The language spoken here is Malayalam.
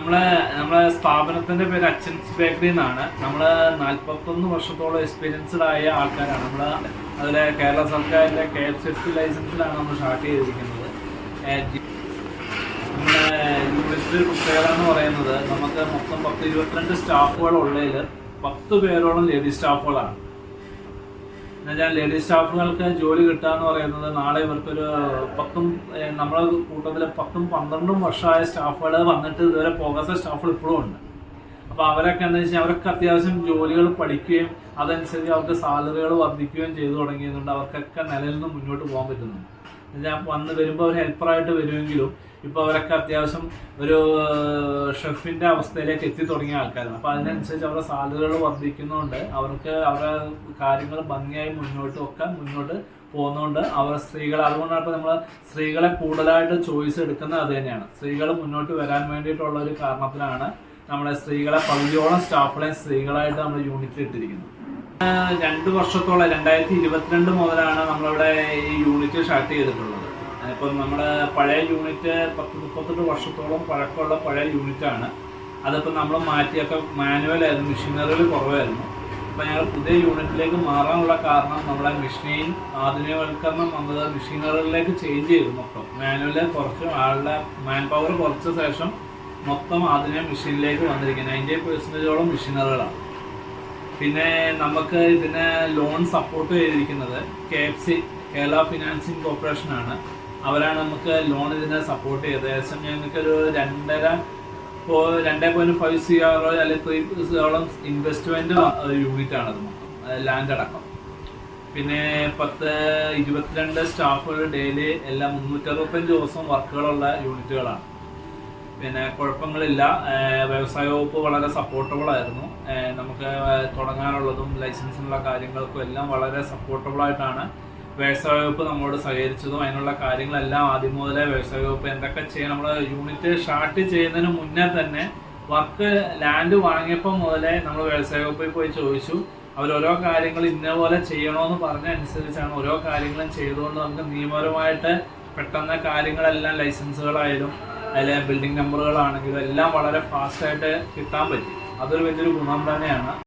നമ്മളെ സ്ഥാപനത്തിന്റെ പേര് അച്ഛൻസ് ബേക്കറി എന്നാണ്. നമ്മള് 41 വർഷത്തോളം എക്സ്പീരിയൻസ്ഡ് ആയ ആൾക്കാരാണ്. നമ്മള് അതിലെ കേരള സർക്കാരിന്റെ KFC ലൈസൻസിലാണ് നമ്മൾ സ്റ്റാർട്ട് ചെയ്തിരിക്കുന്നത്. നമ്മുടെ യൂണിറ്റ് പ്രത്യേകത എന്ന് പറയുന്നത് നമുക്ക് മൊത്തം 22 സ്റ്റാഫുകൾ ഉള്ളതിൽ 10 പേരോളം ലേഡി സ്റ്റാഫുകളാണ്. എന്നുവെച്ചാൽ ലേഡി സ്റ്റാഫുകൾക്ക് ജോലി കിട്ടുക എന്ന് പറയുന്നത് നാളെ ഇവർക്കൊരു നമ്മളെ കൂട്ടത്തിൽ 10-12 വർഷമായ സ്റ്റാഫുകൾ വന്നിട്ട് ഇതുവരെ പോകാത്ത സ്റ്റാഫുകൾ ഇപ്പോഴും ഉണ്ട്. അപ്പോൾ അവരൊക്കെ എന്താ വെച്ചാൽ അവർക്ക് അത്യാവശ്യം ജോലികൾ പഠിക്കുകയും അതനുസരിച്ച് അവർക്ക് സാലറികൾ വർദ്ധിക്കുകയും ചെയ്തു തുടങ്ങിയതുകൊണ്ട് അവർക്കൊക്കെ നിലയിൽ നിന്ന് മുന്നോട്ട് പോകാൻ പറ്റുന്നുണ്ട്. ഞാൻ വന്ന് വരുമ്പോൾ അവർ ഹെൽപ്പറായിട്ട് വരുമെങ്കിലും ഇപ്പോൾ അവരൊക്കെ അത്യാവശ്യം ഒരു ഷെഫിൻ്റെ അവസ്ഥയിലേക്ക് എത്തി തുടങ്ങിയ ആൾക്കാരാണ്. അപ്പോൾ അതിനനുസരിച്ച് അവരുടെ സാലറികൾ വർദ്ധിക്കുന്നതുകൊണ്ട് അവർക്ക് അവരുടെ കാര്യങ്ങൾ ഭംഗിയായി മുന്നോട്ട് പോകുന്നതുകൊണ്ട് അവർ സ്ത്രീകൾ, അതുകൊണ്ടാണ് ഇപ്പോൾ നമ്മൾ സ്ത്രീകളെ കൂടുതലായിട്ട് ചോയ്സ് എടുക്കുന്നത് അത് തന്നെയാണ്. സ്ത്രീകൾ മുന്നോട്ട് വരാൻ വേണ്ടിയിട്ടുള്ള ഒരു കാരണത്തിലാണ് നമ്മളെ സ്ത്രീകളെ 10ഓളം സ്റ്റാഫുകളെയും സ്ത്രീകളായിട്ട് നമ്മൾ യൂണിറ്റിൽ ഇട്ടിരിക്കുന്നത്. 2 വർഷത്തോളം 2022 മുതലാണ് നമ്മളിവിടെ ഈ യൂണിറ്റ് സ്റ്റാർട്ട് ചെയ്തിട്ടുള്ളത്. ഇപ്പം നമ്മുടെ പഴയ യൂണിറ്റ് 10-38 വർഷത്തോളം പഴക്കമുള്ള പഴയ യൂണിറ്റാണ്. അതിപ്പോൾ നമ്മൾ മാറ്റിയൊക്കെ മാനുവലായിരുന്നു, മെഷീനറികൾ കുറവായിരുന്നു. അപ്പോൾ ഞങ്ങൾ പുതിയ യൂണിറ്റിലേക്ക് മാറാനുള്ള കാരണം നമ്മളെ മെഷീൻ ആധുനികവൽക്കരണം വന്നത് മെഷീനറികളിലേക്ക് ചേഞ്ച് ചെയ്തു. മൊത്തം മാനുവലിൽ കുറച്ച് ആളുടെ മാൻ പവർ കുറച്ച ശേഷം മൊത്തം ആധുനിക മെഷീനിലേക്ക് വന്നിരിക്കുന്നത് 90% മെഷീനറികളാണ്. പിന്നെ നമുക്ക് ഇതിന് ലോൺ സപ്പോർട്ട് ചെയ്തിരിക്കുന്നത് KFC കേരള ഫിനാൻസിങ് കോർപ്പറേഷനാണ്. അവരാണ് നമുക്ക് ലോൺ ഇതിനെ സപ്പോർട്ട് ചെയ്തത്. ഏകദേശം ഞങ്ങൾക്കൊരു 2.5 CR അല്ലെങ്കിൽ 3 CR ഇൻവെസ്റ്റ്മെന്റ് യൂണിറ്റാണത് മൊത്തം, ലാൻഡ് അടക്കം. പിന്നെ 22 സ്റ്റാഫുകൾ ഡെയിലി എല്ലാം 365 ദിവസം വർക്കുകളുള്ള യൂണിറ്റുകളാണ്. പിന്നെ കുഴപ്പങ്ങളില്ല. വ്യവസായ വകുപ്പ് വളരെ സപ്പോർട്ടബിൾ ആയിരുന്നു. നമുക്ക് തുടങ്ങാനുള്ളതും ലൈസൻസിനുള്ള കാര്യങ്ങൾക്കും എല്ലാം വളരെ സപ്പോർട്ടബിളായിട്ടാണ് വ്യവസായ വകുപ്പ് നമ്മളോട് സഹകരിച്ചതും. അതിനുള്ള കാര്യങ്ങളെല്ലാം ആദ്യം മുതലേ വ്യവസായ വകുപ്പ് എന്തൊക്കെ ചെയ്യണം, നമ്മൾ യൂണിറ്റ് സ്റ്റാർട്ട് ചെയ്യുന്നതിന് മുന്നേ തന്നെ വർക്ക് ലാൻഡ് വാങ്ങിയപ്പോൾ മുതലേ നമ്മൾ വ്യവസായ വകുപ്പിൽ പോയി ചോദിച്ചു. അവരോരോ കാര്യങ്ങൾ ഇന്നപോലെ ചെയ്യണമെന്ന് പറഞ്ഞ അനുസരിച്ചാണ് ഓരോ കാര്യങ്ങളും ചെയ്തുകൊണ്ട് നമുക്ക് നിയമപരമായിട്ട് പെട്ടെന്ന് കാര്യങ്ങളെല്ലാം ലൈസൻസുകളായാലും അതിലെ ബിൽഡിംഗ് നമ്പറുകളാണെങ്കിലും എല്ലാം വളരെ ഫാസ്റ്റായിട്ട് കിട്ടാൻ പറ്റി. അതൊരു വലിയൊരു ഗുണം തന്നെയാണ്.